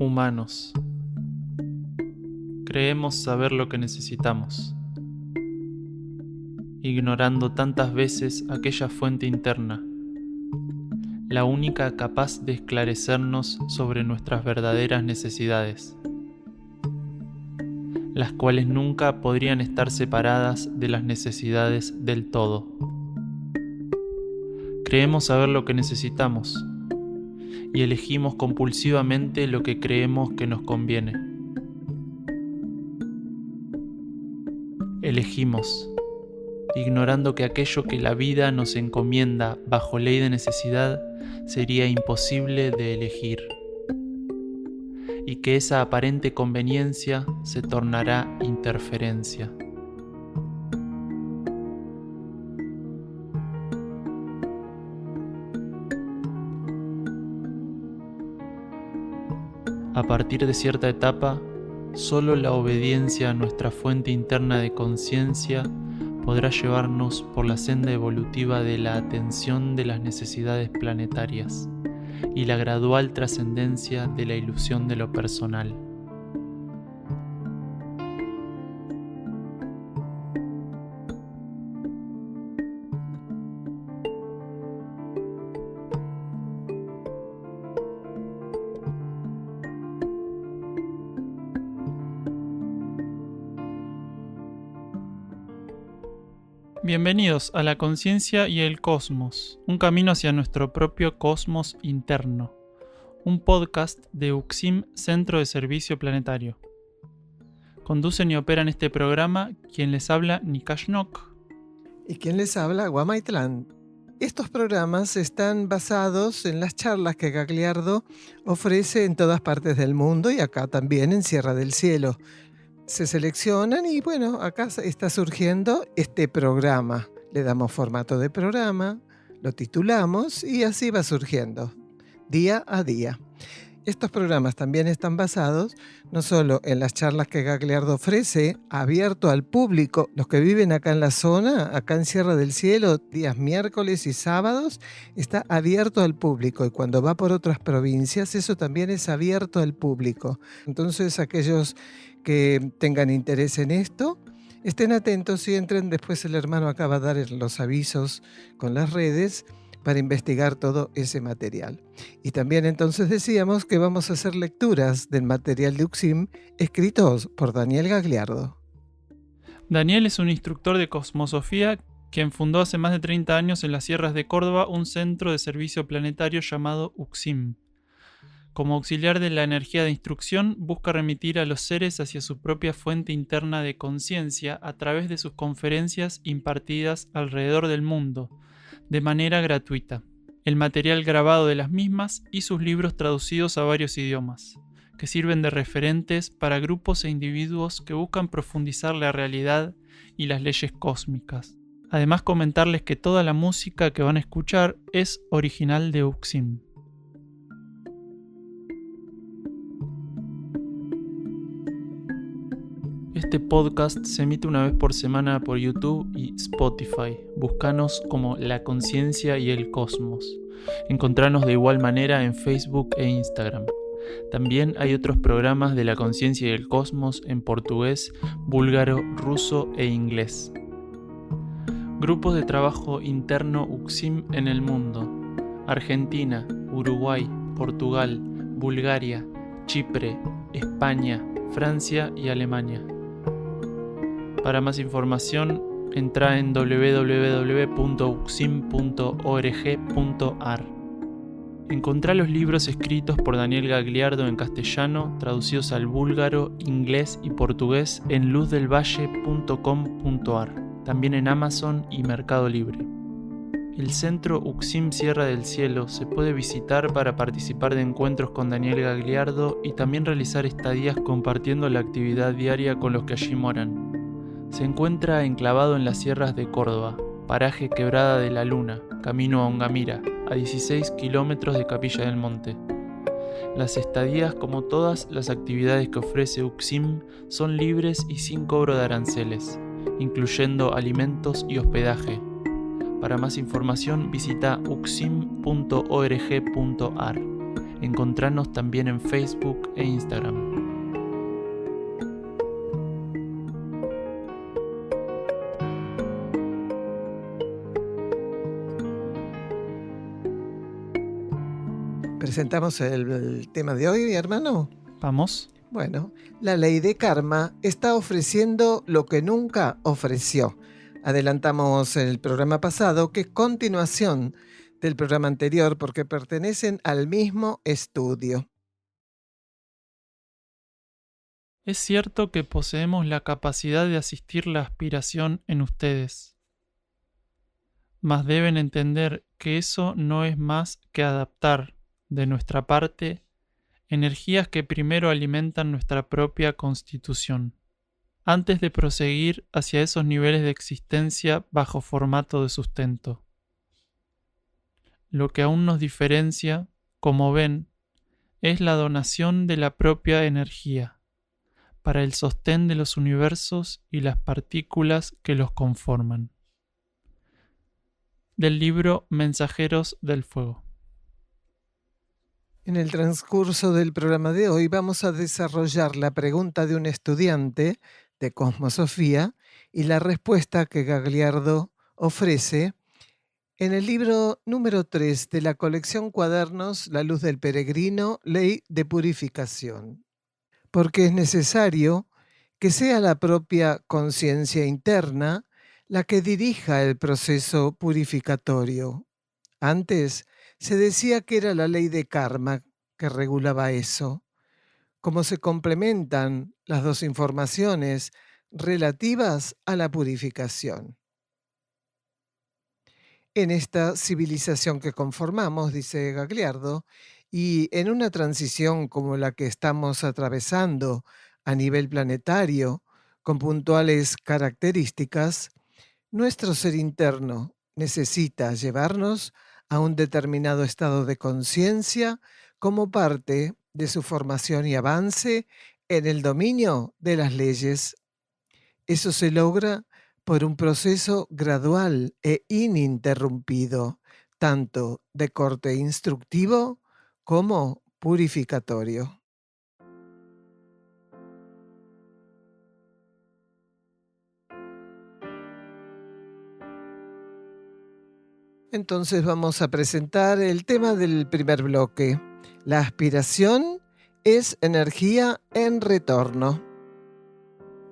Humanos. Creemos saber lo que necesitamos, ignorando tantas veces aquella fuente interna, la única capaz de esclarecernos sobre nuestras verdaderas necesidades, las cuales nunca podrían estar separadas de las necesidades del todo. Creemos saber lo que necesitamos y elegimos compulsivamente lo que creemos que nos conviene. Elegimos, ignorando que aquello que la vida nos encomienda bajo ley de necesidad sería imposible de elegir, y que esa aparente conveniencia se tornará interferencia. A partir de cierta etapa, solo la obediencia a nuestra fuente interna de conciencia podrá llevarnos por la senda evolutiva de la atención de las necesidades planetarias y la gradual trascendencia de la ilusión de lo personal. Bienvenidos a la conciencia y el cosmos, un camino hacia nuestro propio cosmos interno, un podcast de UXIM Centro de Servicio Planetario. Conducen y operan este programa quien les habla Nikashnok. Y quien les habla Guamaitlán. Estos programas están basados en las charlas que Gagliardo ofrece en todas partes del mundo y acá también en Sierra del Cielo. Se seleccionan y bueno, acá está surgiendo este programa. Le damos formato de programa, lo titulamos y así va surgiendo, día a día. Estos programas también están basados no solo en las charlas que Gagliardo ofrece, abierto al público, los que viven acá en la zona, acá en Sierra del Cielo, días miércoles y sábados, está abierto al público y cuando va por otras provincias, eso también es abierto al público. Entonces aquellos que tengan interés en esto, estén atentos y entren. Después el hermano acaba de dar los avisos con las redes para investigar todo ese material. Y también entonces decíamos que vamos a hacer lecturas del material de UXIM escritos por Daniel Gagliardo. Daniel es un instructor de cosmosofía quien fundó hace más de 30 años en las sierras de Córdoba un centro de servicio planetario llamado UXIM. Como auxiliar de la energía de instrucción, busca remitir a los seres hacia su propia fuente interna de conciencia a través de sus conferencias impartidas alrededor del mundo, de manera gratuita, el material grabado de las mismas y sus libros traducidos a varios idiomas, que sirven de referentes para grupos e individuos que buscan profundizar la realidad y las leyes cósmicas. Además, comentarles que toda la música que van a escuchar es original de UXIM. Este podcast se emite una vez por semana por YouTube y Spotify. Búscanos como La Conciencia y el Cosmos. Encontranos de igual manera en Facebook e Instagram. También hay otros programas de La Conciencia y el Cosmos en portugués, búlgaro, ruso e inglés. Grupos de trabajo interno UXIM en el mundo: Argentina, Uruguay, Portugal, Bulgaria, Chipre, España, Francia y Alemania. Para más información, entra en www.uxim.org.ar. Encontrá los libros escritos por Daniel Gagliardo en castellano, traducidos al búlgaro, inglés y portugués en luzdelvalle.com.ar, también en Amazon y Mercado Libre. El centro UXIM Sierra del Cielo se puede visitar para participar de encuentros con Daniel Gagliardo y también realizar estadías compartiendo la actividad diaria con los que allí moran. Se encuentra enclavado en las sierras de Córdoba, paraje Quebrada de la Luna, camino a Ongamira, a 16 kilómetros de Capilla del Monte. Las estadías, como todas las actividades que ofrece UXIM, son libres y sin cobro de aranceles, incluyendo alimentos y hospedaje. Para más información visita uxim.org.ar. Encontranos también en Facebook e Instagram. ¿Presentamos el tema de hoy, hermano? ¿Vamos? Bueno, la ley de karma está ofreciendo lo que nunca ofreció. Adelantamos en el programa pasado que es continuación del programa anterior porque pertenecen al mismo estudio. Es cierto que poseemos la capacidad de asistir la aspiración en ustedes, mas deben entender que eso no es más que adaptar, de nuestra parte, energías que primero alimentan nuestra propia constitución, antes de proseguir hacia esos niveles de existencia bajo formato de sustento. Lo que aún nos diferencia, como ven, es la donación de la propia energía, para el sostén de los universos y las partículas que los conforman. Del libro Mensajeros del Fuego. En el transcurso del programa de hoy vamos a desarrollar la pregunta de un estudiante de Cosmosofía y la respuesta que Gagliardo ofrece en el libro número 3 de la colección Cuadernos La Luz del Peregrino, Ley de Purificación. Porque es necesario que sea la propia conciencia interna la que dirija el proceso purificatorio. Antes se decía que era la ley de karma que regulaba eso. Cómo se complementan las dos informaciones relativas a la purificación. En esta civilización que conformamos, dice Gagliardo, y en una transición como la que estamos atravesando a nivel planetario, con puntuales características, nuestro ser interno necesita llevarnos a un determinado estado de conciencia como parte de su formación y avance en el dominio de las leyes. Eso se logra por un proceso gradual e ininterrumpido, tanto de corte instructivo como purificatorio. Entonces vamos a presentar el tema del primer bloque. La aspiración es energía en retorno.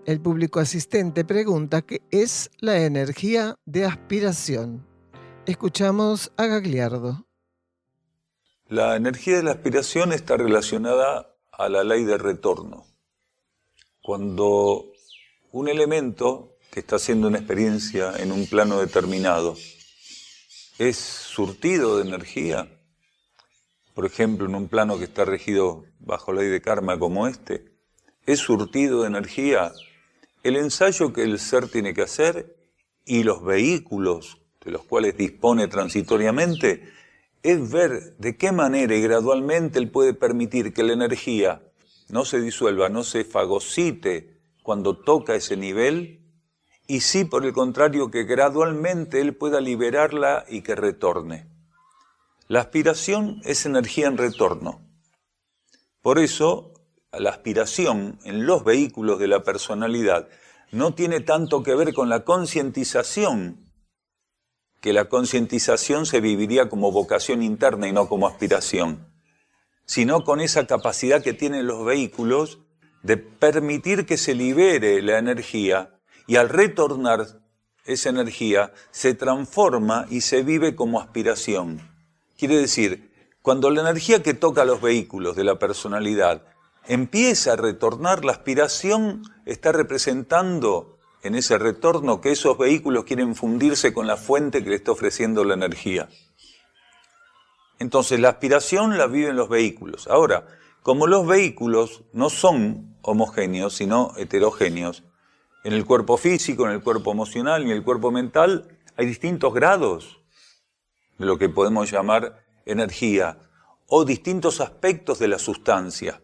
El público asistente pregunta qué es la energía de aspiración. Escuchamos a Gagliardo. La energía de la aspiración está relacionada a la ley de retorno. Cuando un elemento que está haciendo una experiencia en un plano determinado es surtido de energía, por ejemplo, en un plano que está regido bajo ley de karma como este, es surtido de energía, el ensayo que el ser tiene que hacer y los vehículos de los cuales dispone transitoriamente es ver de qué manera y gradualmente él puede permitir que la energía no se disuelva, no se fagocite cuando toca ese nivel, y sí, por el contrario, que gradualmente él pueda liberarla y que retorne. La aspiración es energía en retorno. Por eso, la aspiración en los vehículos de la personalidad no tiene tanto que ver con la concientización, que la concientización se viviría como vocación interna y no como aspiración, sino con esa capacidad que tienen los vehículos de permitir que se libere la energía y al retornar esa energía se transforma y se vive como aspiración. Quiere decir, cuando la energía que toca los vehículos de la personalidad empieza a retornar, la aspiración está representando en ese retorno que esos vehículos quieren fundirse con la fuente que le está ofreciendo la energía. Entonces la aspiración la viven los vehículos. Ahora, como los vehículos no son homogéneos, sino heterogéneos, en el cuerpo físico, en el cuerpo emocional y en el cuerpo mental hay distintos grados de lo que podemos llamar energía o distintos aspectos de la sustancia.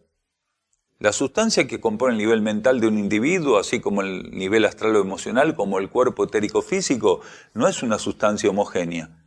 La sustancia que compone el nivel mental de un individuo, así como el nivel astral o emocional, como el cuerpo etérico físico, no es una sustancia homogénea.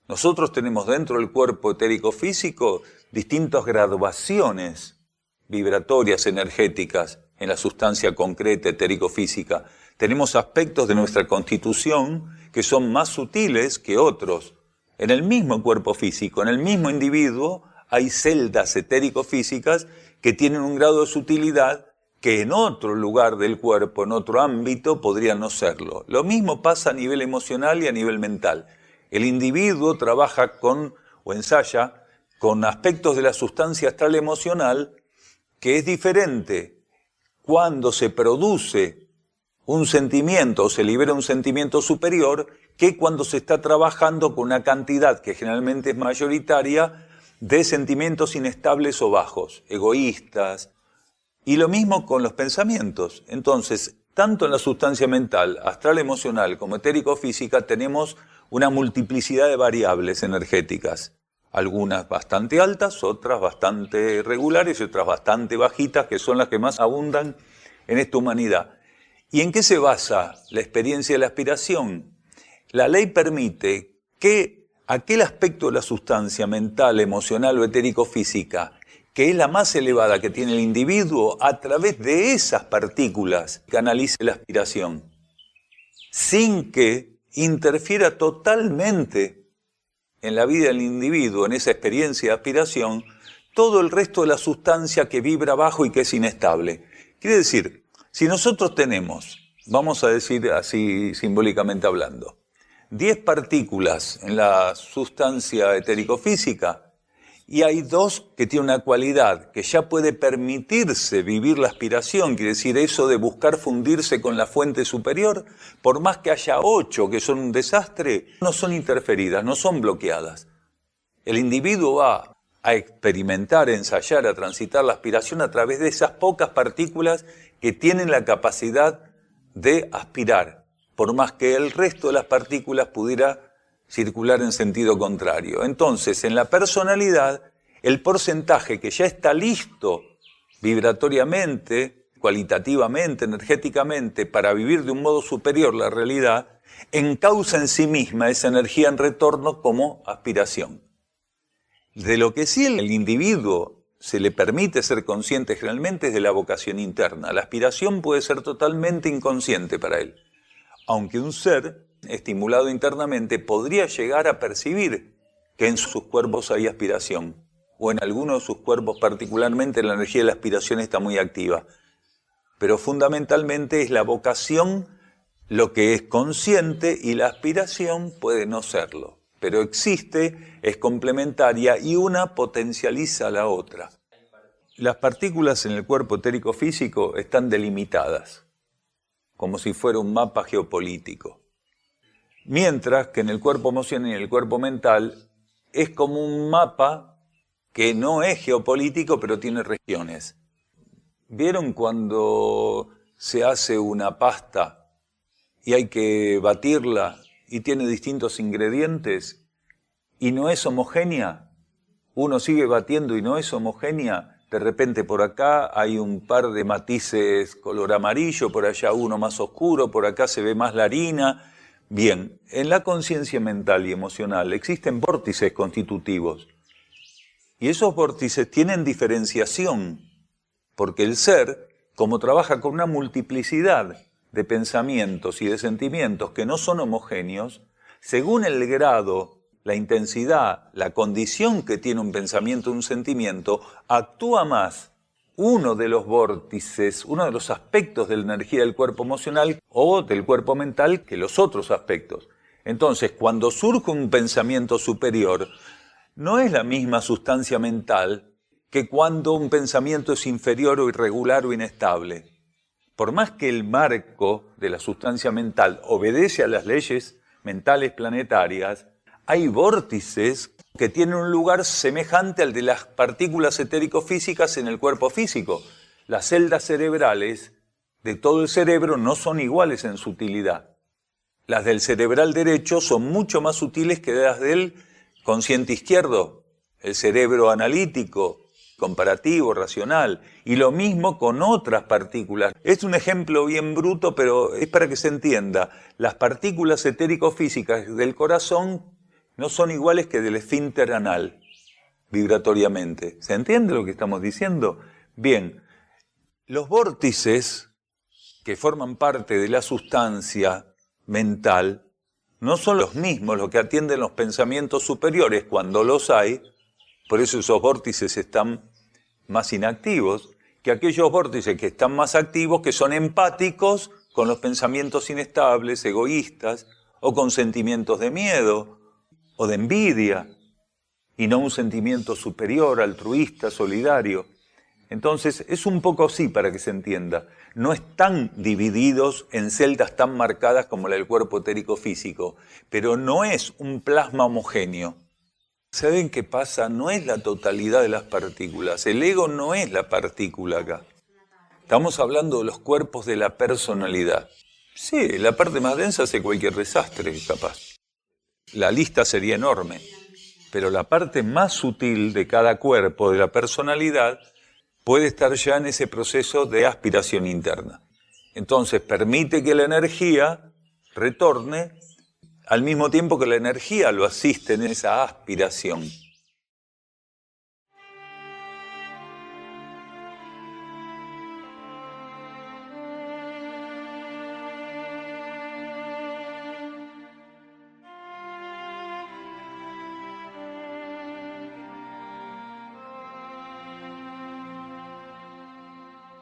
Nosotros tenemos dentro del cuerpo etérico físico distintas graduaciones vibratorias, energéticas en la sustancia concreta, etérico-física. Tenemos aspectos de nuestra constitución que son más sutiles que otros. En el mismo cuerpo físico, en el mismo individuo, hay celdas etérico-físicas que tienen un grado de sutilidad que en otro lugar del cuerpo, en otro ámbito, podría no serlo. Lo mismo pasa a nivel emocional y a nivel mental. El individuo trabaja con, o ensaya, con aspectos de la sustancia astral emocional que es diferente cuando se produce un sentimiento o se libera un sentimiento superior que cuando se está trabajando con una cantidad que generalmente es mayoritaria de sentimientos inestables o bajos, egoístas. Y lo mismo con los pensamientos. Entonces, tanto en la sustancia mental, astral emocional como etérico-física tenemos una multiplicidad de variables energéticas. Algunas bastante altas, otras bastante regulares y otras bastante bajitas, que son las que más abundan en esta humanidad. ¿Y en qué se basa la experiencia de la aspiración? La ley permite que aquel aspecto de la sustancia mental, emocional o etérico-física, que es la más elevada que tiene el individuo, a través de esas partículas canalice la aspiración, sin que interfiera totalmente en la vida del individuo, en esa experiencia de aspiración, todo el resto de la sustancia que vibra bajo y que es inestable. Quiere decir, si nosotros tenemos, vamos a decir así simbólicamente hablando, 10 partículas en la sustancia etérico-física, y hay 2 que tienen una cualidad que ya puede permitirse vivir la aspiración, quiere decir eso de buscar fundirse con la fuente superior, por más que haya 8 que son un desastre, no son interferidas, no son bloqueadas. El individuo va a experimentar, a ensayar, a transitar la aspiración a través de esas pocas partículas que tienen la capacidad de aspirar, por más que el resto de las partículas pudiera circular en sentido contrario. Entonces, en la personalidad, el porcentaje que ya está listo vibratoriamente, cualitativamente, energéticamente, para vivir de un modo superior la realidad, encausa en sí misma esa energía en retorno como aspiración. De lo que sí el individuo se le permite ser consciente generalmente es de la vocación interna. La aspiración puede ser totalmente inconsciente para él, aunque un ser estimulado internamente podría llegar a percibir que en sus cuerpos hay aspiración, o en algunos de sus cuerpos particularmente la energía de la aspiración está muy activa. Pero fundamentalmente es la vocación lo que es consciente y la aspiración puede no serlo. Pero existe, es complementaria y una potencializa a la otra. Las partículas en el cuerpo etérico físico están delimitadas, como si fuera un mapa geopolítico. Mientras que en el cuerpo emocional y en el cuerpo mental es como un mapa que no es geopolítico, pero tiene regiones. ¿Vieron cuando se hace una pasta y hay que batirla y tiene distintos ingredientes y no es homogénea? Uno sigue batiendo y no es homogénea. De repente por acá hay un par de matices color amarillo, por allá uno más oscuro, por acá se ve más la harina. Bien, en la conciencia mental y emocional existen vórtices constitutivos y esos vórtices tienen diferenciación porque el ser, como trabaja con una multiplicidad de pensamientos y de sentimientos que no son homogéneos, según el grado, la intensidad, la condición que tiene un pensamiento o un sentimiento, actúa más uno de los vórtices, uno de los aspectos de la energía del cuerpo emocional o del cuerpo mental que los otros aspectos. Entonces, cuando surge un pensamiento superior, no es la misma sustancia mental que cuando un pensamiento es inferior o irregular o inestable. Por más que el marco de la sustancia mental obedece a las leyes mentales planetarias, hay vórtices que tienen un lugar semejante al de las partículas etérico-físicas en el cuerpo físico. Las celdas cerebrales de todo el cerebro no son iguales en sutilidad. Las del cerebral derecho son mucho más sutiles que las del consciente izquierdo, el cerebro analítico, comparativo, racional, y lo mismo con otras partículas. Es un ejemplo bien bruto, pero es para que se entienda. Las partículas etérico-físicas del corazón no son iguales que del esfínter anal. vibratoriamente. ¿Se entiende lo que estamos diciendo? Bien, los vórtices que forman parte de la sustancia mental no son los mismos los que atienden los pensamientos superiores cuando los hay, por eso esos vórtices están más inactivos, que aquellos vórtices que están más activos, que son empáticos con los pensamientos inestables, egoístas, o con sentimientos de miedo o de envidia, y no un sentimiento superior, altruista, solidario. Entonces, es un poco así para que se entienda. No están divididos en celdas tan marcadas como la del cuerpo etérico físico, pero no es un plasma homogéneo. ¿Saben qué pasa? No es la totalidad de las partículas. El ego no es la partícula acá. Estamos hablando de los cuerpos de la personalidad. Sí, la parte más densa hace cualquier desastre, capaz. La lista sería enorme. Pero la parte más sutil de cada cuerpo de la personalidad puede estar ya en ese proceso de aspiración interna. Entonces permite que la energía retorne al mismo tiempo que la energía lo asiste en esa aspiración.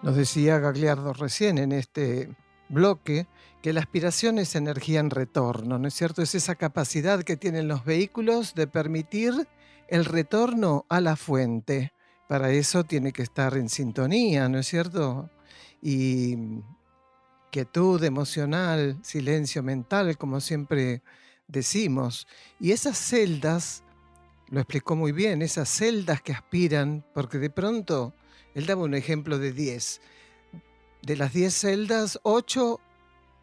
Nos decía Gagliardo recién en este bloque que la aspiración es energía en retorno, ¿no es cierto? Es esa capacidad que tienen los vehículos de permitir el retorno a la fuente. Para eso tiene que estar en sintonía, ¿no es cierto? Y quietud emocional, silencio mental, como siempre decimos. Y esas celdas, lo explicó muy bien, esas celdas que aspiran, porque de pronto, él daba un ejemplo de 10. De las 10 celdas, 8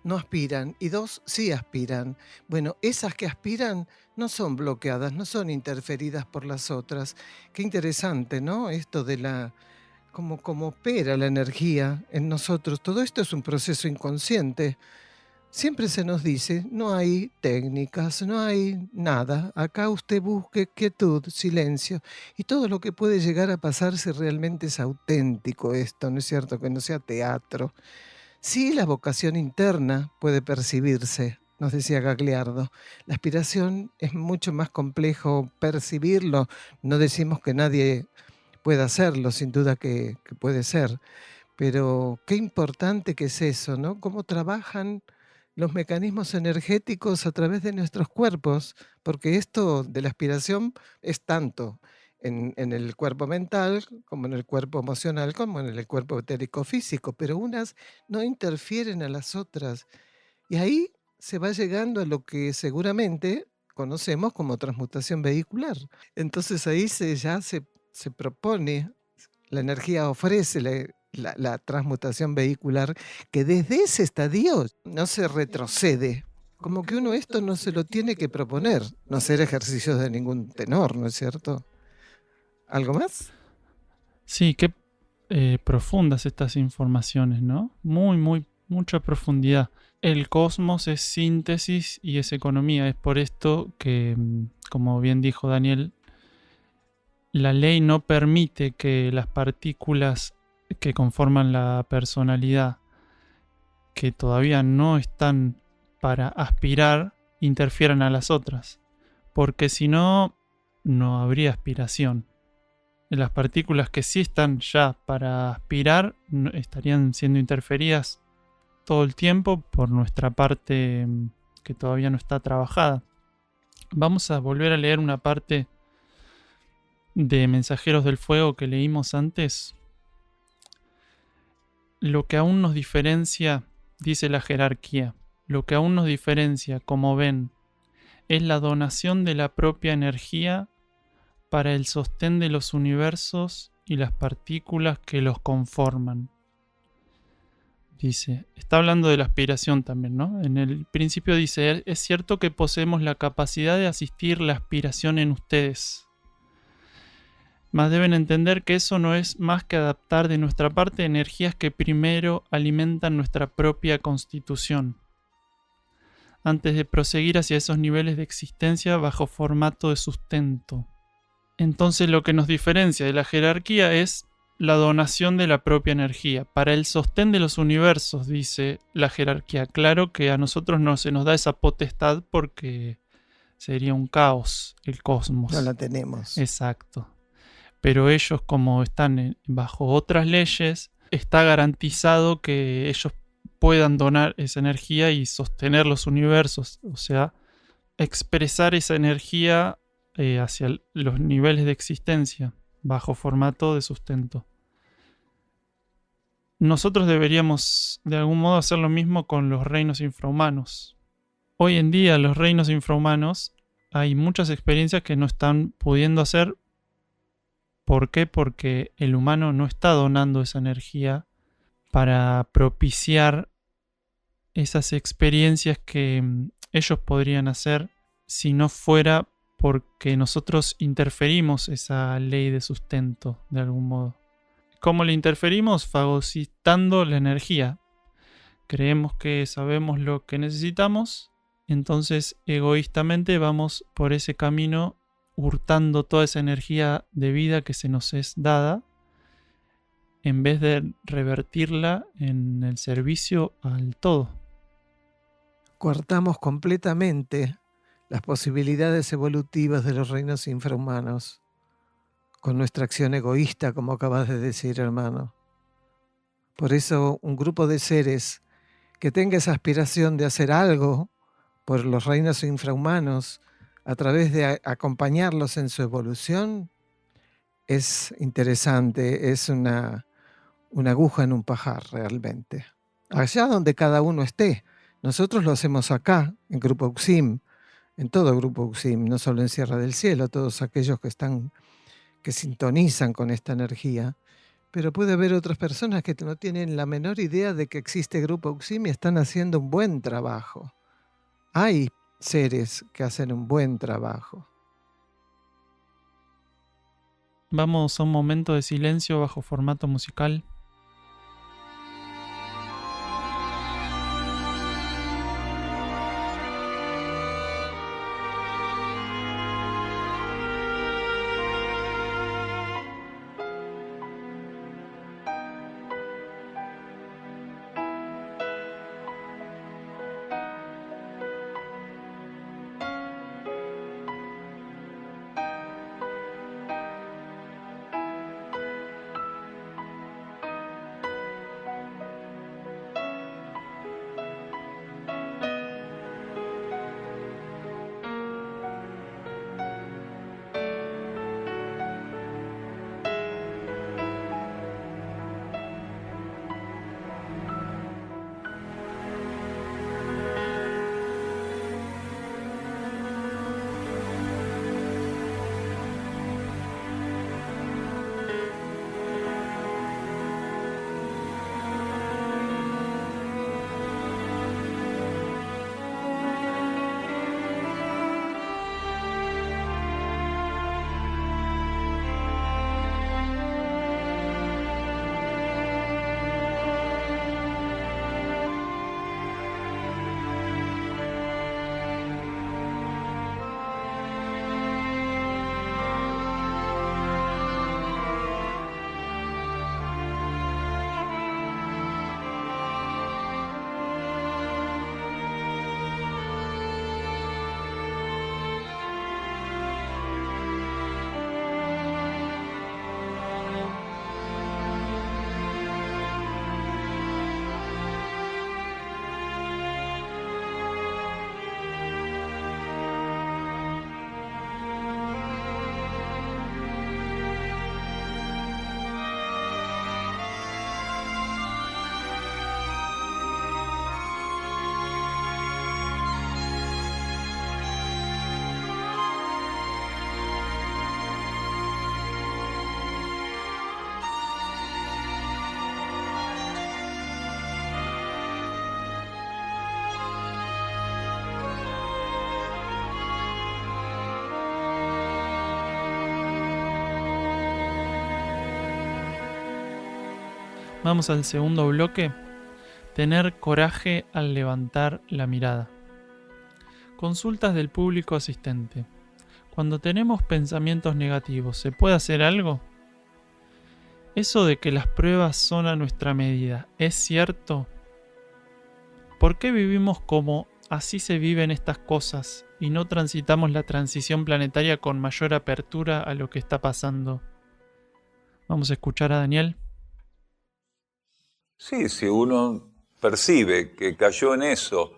no aspiran y 2 sí aspiran. Bueno, esas que aspiran no son bloqueadas, no son interferidas por las otras. Qué interesante, ¿no? Esto de la cómo opera la energía en nosotros. Todo esto es un proceso inconsciente. Siempre se nos dice, no hay técnicas, no hay nada. Acá usted busque quietud, silencio. Y todo lo que puede llegar a pasar si realmente es auténtico esto, ¿no es cierto? Que no sea teatro. Sí, la vocación interna puede percibirse, nos decía Gagliardo. La aspiración es mucho más complejo percibirlo. No decimos que nadie pueda hacerlo, sin duda que puede ser. Pero qué importante que es eso, ¿no? Cómo trabajan los mecanismos energéticos a través de nuestros cuerpos, porque esto de la aspiración es tanto en el cuerpo mental, como en el cuerpo emocional, como en el cuerpo etérico físico, pero unas no interfieren a las otras. Y ahí se va llegando a lo que seguramente conocemos como transmutación vehicular. Entonces ahí ya se propone, la energía ofrece la transmutación vehicular, que desde ese estadio no se retrocede. Como que uno esto no se lo tiene que proponer, no hacer ejercicios de ningún tenor, ¿no es cierto? ¿Algo más? Sí, qué profundas estas informaciones, ¿no? Mucha profundidad. El cosmos es síntesis y es economía. Es por esto que, como bien dijo Daniel, la ley no permite que las partículas que conforman la personalidad, que todavía no están para aspirar, interfieran a las otras. Porque si no, no habría aspiración. Las partículas que sí están ya para aspirar estarían siendo interferidas todo el tiempo por nuestra parte que todavía no está trabajada. Vamos a volver a leer una parte de Mensajeros del Fuego que leímos antes. Lo que aún nos diferencia, dice la jerarquía, lo que aún nos diferencia, como ven, es la donación de la propia energía para el sostén de los universos y las partículas que los conforman. Dice, está hablando de la aspiración también, ¿no? En el principio dice, es cierto que poseemos la capacidad de asistir la aspiración en ustedes. Mas deben entender que eso no es más que adaptar de nuestra parte energías que primero alimentan nuestra propia constitución, antes de proseguir hacia esos niveles de existencia bajo formato de sustento. Entonces lo que nos diferencia de la jerarquía es la donación de la propia energía. Para el sostén de los universos, dice la jerarquía. Claro que a nosotros no se nos da esa potestad porque sería un caos el cosmos. No la tenemos. Exacto. Pero ellos, como están bajo otras leyes, está garantizado que ellos puedan donar esa energía y sostener los universos. O sea, expresar esa energía hacia los niveles de existencia bajo formato de sustento. Nosotros deberíamos de algún modo hacer lo mismo con los reinos infrahumanos. Hoy en día los reinos infrahumanos hay muchas experiencias que no están pudiendo hacer. ¿Por qué? Porque el humano no está donando esa energía para propiciar esas experiencias que ellos podrían hacer si no fuera porque nosotros interferimos esa ley de sustento de algún modo. ¿Cómo le interferimos? Fagocitando la energía. Creemos que sabemos lo que necesitamos, entonces egoístamente vamos por ese camino hurtando toda esa energía de vida que se nos es dada, en vez de revertirla en el servicio al todo. Coartamos completamente las posibilidades evolutivas de los reinos infrahumanos con nuestra acción egoísta, como acabas de decir, hermano. Por eso, un grupo de seres que tenga esa aspiración de hacer algo por los reinos infrahumanos a través de acompañarlos en su evolución es interesante, es una aguja en un pajar realmente. Allá donde cada uno esté. Nosotros lo hacemos acá, en Grupo Uxim, en todo Grupo Uxim, no solo en Sierra del Cielo, todos aquellos que sintonizan con esta energía. Pero puede haber otras personas que no tienen la menor idea de que existe Grupo Uxim y están haciendo un buen trabajo. Hay seres que hacen un buen trabajo. Vamos a un momento de silencio bajo formato musical. Vamos al segundo bloque. Tener coraje al levantar la mirada. Consultas del público asistente. Cuando tenemos pensamientos negativos, ¿se puede hacer algo? Eso de que las pruebas son a nuestra medida, ¿es cierto? ¿Por qué vivimos como así se viven estas cosas y no transitamos la transición planetaria con mayor apertura a lo que está pasando? Vamos a escuchar a Daniel. Sí, si uno percibe que cayó en eso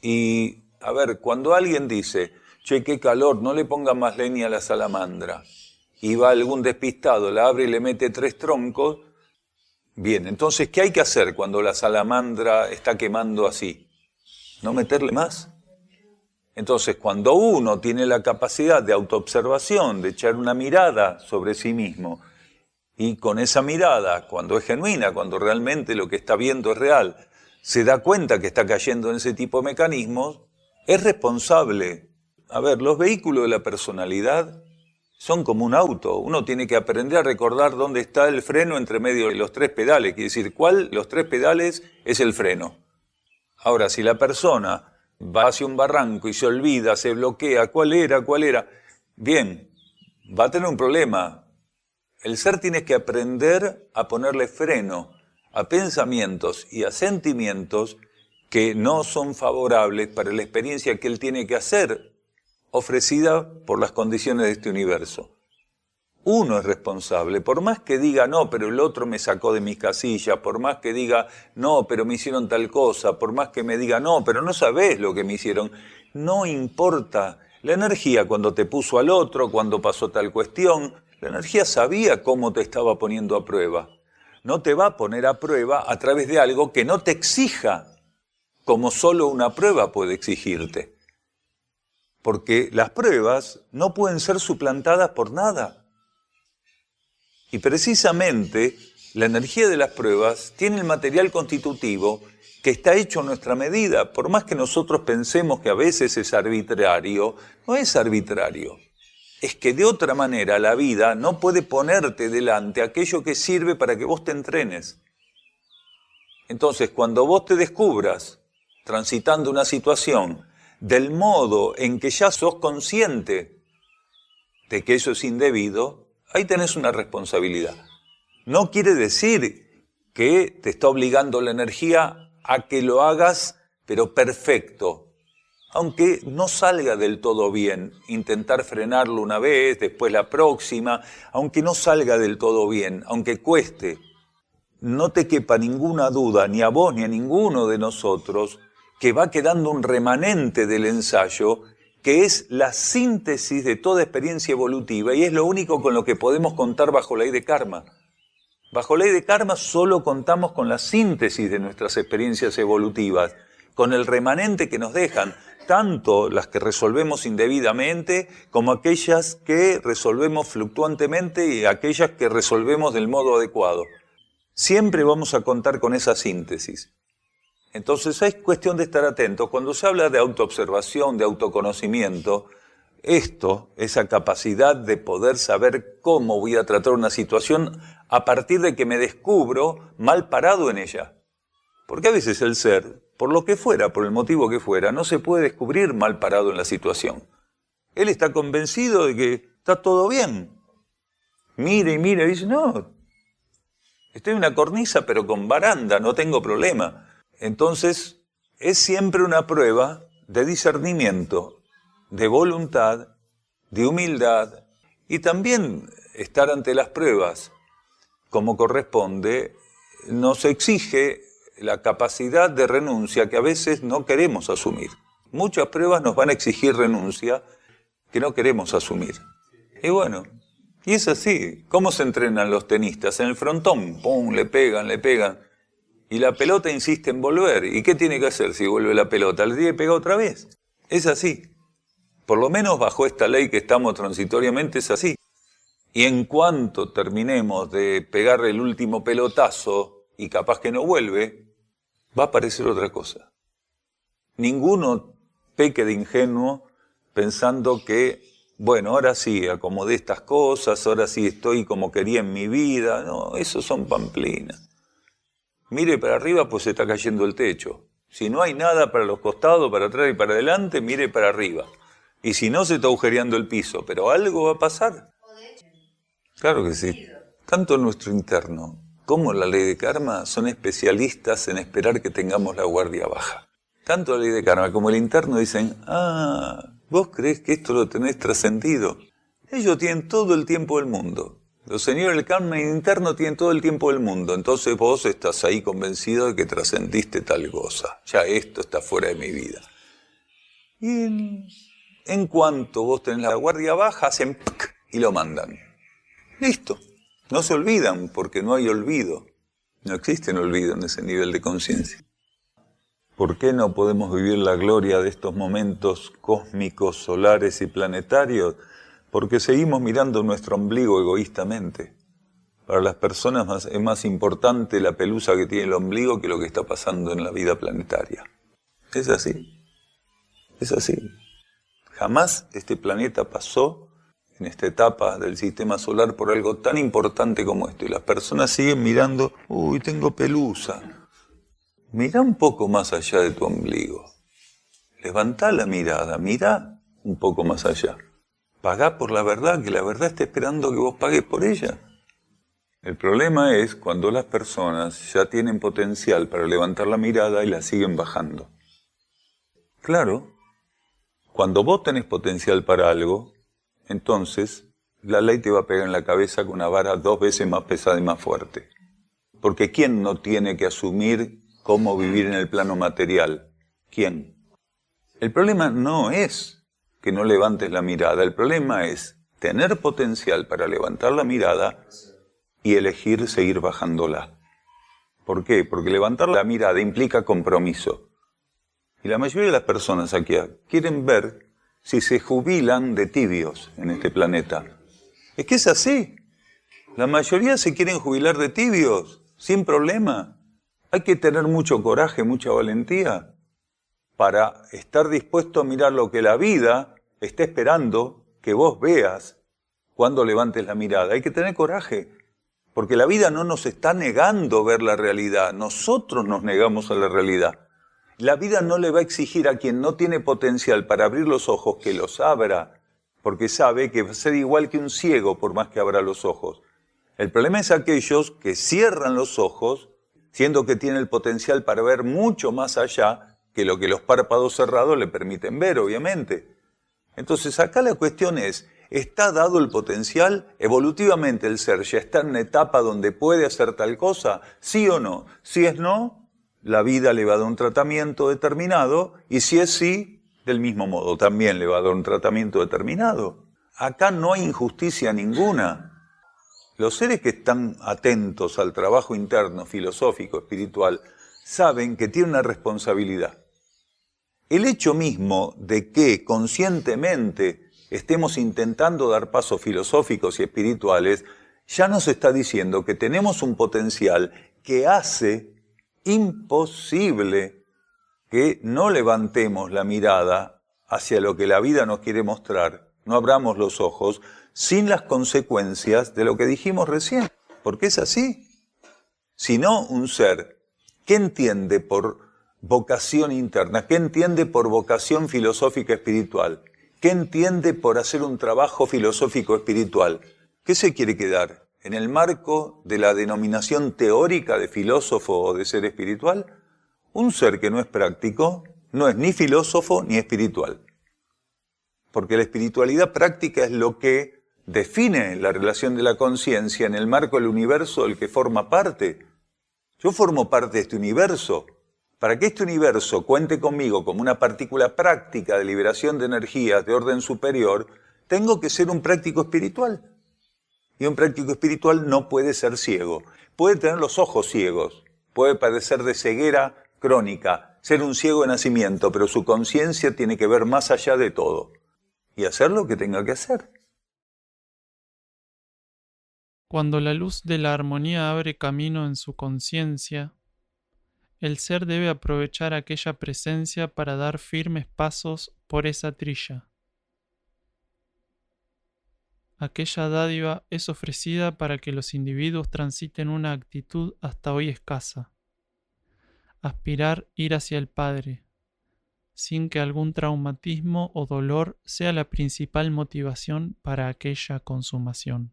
y, a ver, cuando alguien dice, che, qué calor, no le ponga más leña a la salamandra, y va algún despistado, la abre y le mete 3 troncos, bien, entonces, ¿qué hay que hacer cuando la salamandra está quemando así? ¿No meterle más? Entonces, cuando uno tiene la capacidad de autoobservación, de echar una mirada sobre sí mismo, y con esa mirada, cuando es genuina, cuando realmente lo que está viendo es real, se da cuenta que está cayendo en ese tipo de mecanismos, es responsable. A ver, los vehículos de la personalidad son como un auto. Uno tiene que aprender a recordar dónde está el freno entre medio de los 3 pedales. Quiere decir, ¿cuál los 3 pedales es el freno? Ahora, si la persona va hacia un barranco y se olvida, se bloquea, ¿cuál era? Bien, va a tener un problema. El ser tiene que aprender a ponerle freno a pensamientos y a sentimientos que no son favorables para la experiencia que él tiene que hacer, ofrecida por las condiciones de este universo. Uno es responsable, por más que diga, no, pero el otro me sacó de mis casillas, por más que diga, no, pero me hicieron tal cosa, por más que me diga, no, pero no sabés lo que me hicieron, no importa. La energía cuando te puso al otro, cuando pasó tal cuestión, la energía sabía cómo te estaba poniendo a prueba. No te va a poner a prueba a través de algo que no te exija, como solo una prueba puede exigirte. Porque las pruebas no pueden ser suplantadas por nada. Y precisamente la energía de las pruebas tiene el material constitutivo que está hecho a nuestra medida. Por más que nosotros pensemos que a veces es arbitrario, no es arbitrario. Es que de otra manera la vida no puede ponerte delante aquello que sirve para que vos te entrenes. Entonces, cuando vos te descubras transitando una situación del modo en que ya sos consciente de que eso es indebido, ahí tenés una responsabilidad. No quiere decir que te está obligando la energía a que lo hagas, pero perfecto. Aunque no salga del todo bien, intentar frenarlo una vez, después la próxima, aunque no salga del todo bien, aunque cueste, no te quepa ninguna duda, ni a vos ni a ninguno de nosotros, que va quedando un remanente del ensayo, que es la síntesis de toda experiencia evolutiva y es lo único con lo que podemos contar bajo ley de karma. Bajo ley de karma solo contamos con la síntesis de nuestras experiencias evolutivas, con el remanente que nos dejan, tanto las que resolvemos indebidamente como aquellas que resolvemos fluctuantemente y aquellas que resolvemos del modo adecuado. Siempre vamos a contar con esa síntesis. Entonces es cuestión de estar atentos. Cuando se habla de autoobservación, de autoconocimiento, esa capacidad de poder saber cómo voy a tratar una situación a partir de que me descubro mal parado en ella. Porque a veces el ser, por lo que fuera, por el motivo que fuera, no se puede descubrir mal parado en la situación. Él está convencido de que está todo bien. Mira y mira y dice, no, estoy en una cornisa pero con baranda, no tengo problema. Entonces, es siempre una prueba de discernimiento, de voluntad, de humildad y también estar ante las pruebas como corresponde nos exige la capacidad de renuncia que a veces no queremos asumir. Muchas pruebas nos van a exigir renuncia que no queremos asumir. Y bueno, y es así. ¿Cómo se entrenan los tenistas? En el frontón, ¡pum!, le pegan. Y la pelota insiste en volver. ¿Y qué tiene que hacer si vuelve la pelota? ¿Le tiene que pegar otra vez? Es así. Por lo menos bajo esta ley que estamos transitoriamente es así. Y en cuanto terminemos de pegar el último pelotazo y capaz que no vuelve, va a aparecer otra cosa. Ninguno peque de ingenuo pensando que, bueno, ahora sí acomodé estas cosas, ahora sí estoy como quería en mi vida. No, eso son pamplinas. Mire para arriba, pues se está cayendo el techo. Si no hay nada para los costados, para atrás y para adelante, mire para arriba. Y si no, se está agujereando el piso, pero algo va a pasar. Claro que sí. Tanto nuestro interno como la ley de karma son especialistas en esperar que tengamos la guardia baja. Tanto la ley de karma como el interno dicen, ¿vos creés que esto lo tenés trascendido? Ellos tienen todo el tiempo del mundo. Los señores del karma interno tienen todo el tiempo del mundo. Entonces vos estás ahí convencido de que trascendiste tal cosa. Ya esto está fuera de mi vida. Y en cuanto vos tenés la guardia baja, hacen ¡puc! Y lo mandan. Listo. No se olvidan porque no hay olvido. No existe un olvido en ese nivel de conciencia. ¿Por qué no podemos vivir la gloria de estos momentos cósmicos, solares y planetarios? Porque seguimos mirando nuestro ombligo egoístamente. Para las personas es más importante la pelusa que tiene el ombligo que lo que está pasando en la vida planetaria. Es así. Es así. Jamás este planeta pasó en esta etapa del sistema solar por algo tan importante como esto. Y las personas siguen mirando, uy, tengo pelusa. Mirá un poco más allá de tu ombligo. Levantá la mirada, mirá un poco más allá. Pagá por la verdad, que la verdad está esperando que vos pagues por ella. El problema es cuando las personas ya tienen potencial para levantar la mirada y la siguen bajando. Claro, cuando vos tenés potencial para algo, entonces la ley te va a pegar en la cabeza con una vara 2 veces más pesada y más fuerte. Porque ¿quién no tiene que asumir cómo vivir en el plano material? ¿Quién? El problema no es que no levantes la mirada, el problema es tener potencial para levantar la mirada y elegir seguir bajándola. ¿Por qué? Porque levantar la mirada implica compromiso. Y la mayoría de las personas aquí quieren ver si se jubilan de tibios en este planeta. Es que es así. La mayoría se quieren jubilar de tibios, sin problema. Hay que tener mucho coraje, mucha valentía para estar dispuesto a mirar lo que la vida está esperando que vos veas cuando levantes la mirada. Hay que tener coraje, porque la vida no nos está negando ver la realidad. Nosotros nos negamos a la realidad. La vida no le va a exigir a quien no tiene potencial para abrir los ojos que los abra, porque sabe que va a ser igual que un ciego por más que abra los ojos. El problema es aquellos que cierran los ojos, siendo que tienen el potencial para ver mucho más allá que lo que los párpados cerrados le permiten ver, obviamente. Entonces acá la cuestión es, ¿está dado el potencial? ¿Evolutivamente el ser ya está en una etapa donde puede hacer tal cosa? ¿Sí o no? Si es no, la vida le va a dar un tratamiento determinado, y si es sí, del mismo modo, también le va a dar un tratamiento determinado. Acá no hay injusticia ninguna. Los seres que están atentos al trabajo interno, filosófico, espiritual, saben que tienen una responsabilidad. El hecho mismo de que conscientemente estemos intentando dar pasos filosóficos y espirituales, ya nos está diciendo que tenemos un potencial que hace imposible que no levantemos la mirada hacia lo que la vida nos quiere mostrar, no abramos los ojos sin las consecuencias de lo que dijimos recién, porque es así. Si no, un ser que entiende por vocación interna, que entiende por vocación filosófica espiritual, que entiende por hacer un trabajo filosófico espiritual, ¿qué se quiere quedar? ¿En el marco de la denominación teórica de filósofo o de ser espiritual? Un ser que no es práctico no es ni filósofo ni espiritual. Porque la espiritualidad práctica es lo que define la relación de la conciencia en el marco del universo del que forma parte. Yo formo parte de este universo. Para que este universo cuente conmigo como una partícula práctica de liberación de energías de orden superior, tengo que ser un práctico espiritual. Y un práctico espiritual no puede ser ciego. Puede tener los ojos ciegos, puede padecer de ceguera crónica, ser un ciego de nacimiento, pero su conciencia tiene que ver más allá de todo y hacer lo que tenga que hacer. Cuando la luz de la armonía abre camino en su conciencia, el ser debe aprovechar aquella presencia para dar firmes pasos por esa trilla. Aquella dádiva es ofrecida para que los individuos transiten una actitud hasta hoy escasa. Aspirar ir hacia el Padre, sin que algún traumatismo o dolor sea la principal motivación para aquella consumación.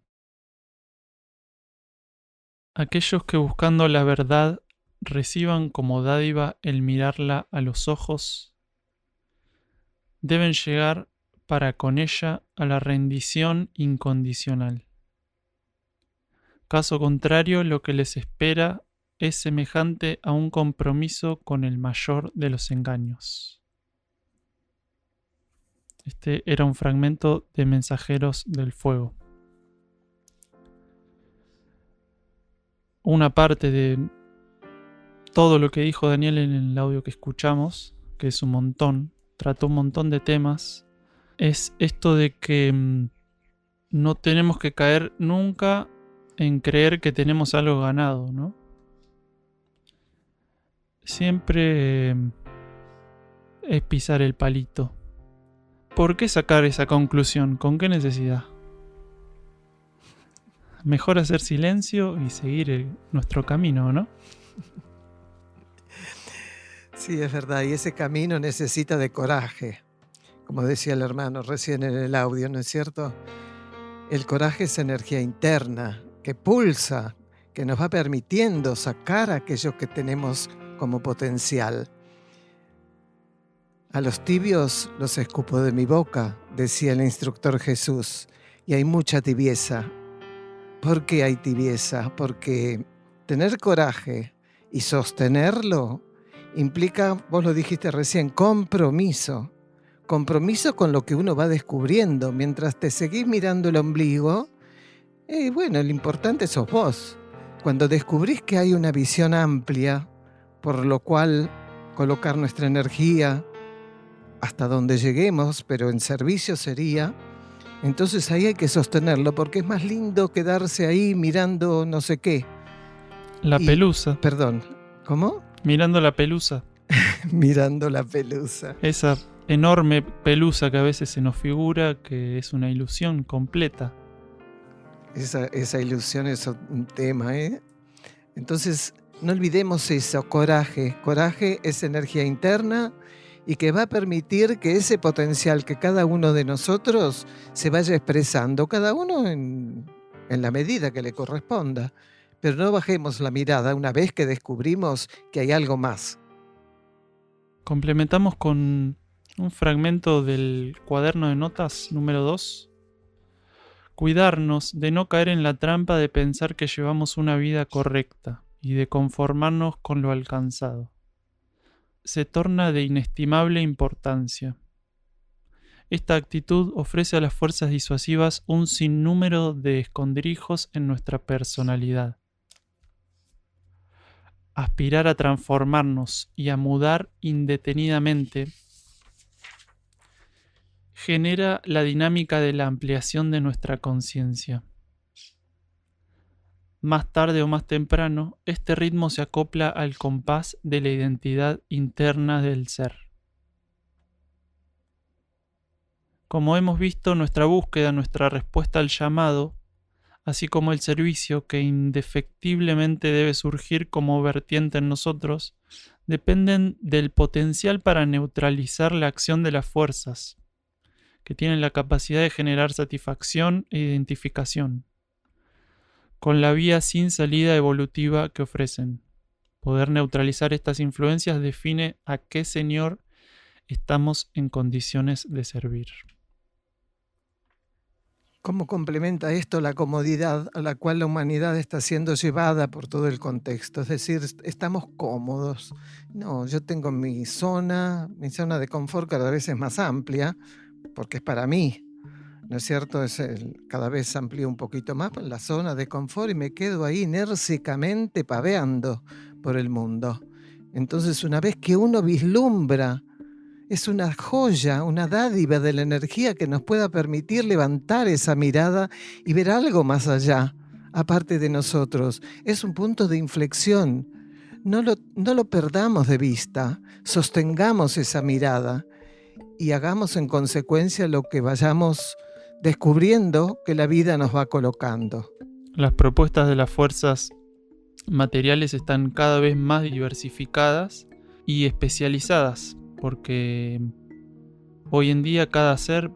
Aquellos que buscando la verdad reciban como dádiva el mirarla a los ojos, deben llegar para con ella a la rendición incondicional. Caso contrario, lo que les espera es semejante a un compromiso con el mayor de los engaños. Este era un fragmento de Mensajeros del Fuego. Una parte de todo lo que dijo Daniel en el audio que escuchamos, que es un montón, trató un montón de temas, es esto de que no tenemos que caer nunca en creer que tenemos algo ganado, ¿no? Siempre es pisar el palito. ¿Por qué sacar esa conclusión? ¿Con qué necesidad? Mejor hacer silencio y seguir nuestro camino, ¿no? Sí, es verdad, y ese camino necesita de coraje, como decía el hermano recién en el audio, ¿no es cierto? El coraje es energía interna que pulsa, que nos va permitiendo sacar aquello que tenemos como potencial. A los tibios los escupo de mi boca, decía el instructor Jesús, y hay mucha tibieza. ¿Por qué hay tibieza? Porque tener coraje y sostenerlo implica, vos lo dijiste recién, compromiso. Compromiso con lo que uno va descubriendo. Mientras te seguís mirando el ombligo, bueno, lo importante sos vos. Cuando descubrís que hay una visión amplia, por lo cual colocar nuestra energía hasta donde lleguemos, pero en servicio sería, entonces ahí hay que sostenerlo, porque es más lindo quedarse ahí mirando no sé qué. La pelusa. Perdón, ¿cómo? Mirando la pelusa. Mirando la pelusa. Esa enorme pelusa que a veces se nos figura que es una ilusión completa. Esa ilusión es un tema, ¿eh? Entonces, no olvidemos eso, coraje. Coraje es energía interna y que va a permitir que ese potencial que cada uno de nosotros se vaya expresando, cada uno en la medida que le corresponda. Pero no bajemos la mirada una vez que descubrimos que hay algo más. Complementamos con un fragmento del cuaderno de notas número 2. Cuidarnos de no caer en la trampa de pensar que llevamos una vida correcta y de conformarnos con lo alcanzado. Se torna de inestimable importancia. Esta actitud ofrece a las fuerzas disuasivas un sinnúmero de escondrijos en nuestra personalidad. Aspirar a transformarnos y a mudar indetenidamente genera la dinámica de la ampliación de nuestra conciencia. Más tarde o más temprano, este ritmo se acopla al compás de la identidad interna del ser. Como hemos visto, nuestra búsqueda, nuestra respuesta al llamado, así como el servicio que indefectiblemente debe surgir como vertiente en nosotros, dependen del potencial para neutralizar la acción de las fuerzas, que tienen la capacidad de generar satisfacción e identificación, con la vía sin salida evolutiva que ofrecen. Poder neutralizar estas influencias define a qué Señor estamos en condiciones de servir. ¿Cómo complementa esto la comodidad a la cual la humanidad está siendo llevada por todo el contexto? Es decir, estamos cómodos. No, yo tengo mi zona de confort cada vez es más amplia, porque es para mí, ¿no es cierto? Cada vez se amplía un poquito más la zona de confort y me quedo ahí inércicamente paveando por el mundo. Entonces, una vez que uno vislumbra, es una joya, una dádiva de la energía que nos pueda permitir levantar esa mirada y ver algo más allá, aparte de nosotros. Es un punto de inflexión. No lo perdamos de vista, sostengamos esa mirada y hagamos en consecuencia lo que vayamos descubriendo que la vida nos va colocando. Las propuestas de las fuerzas materiales están cada vez más diversificadas y especializadas. porque hoy en día cada ser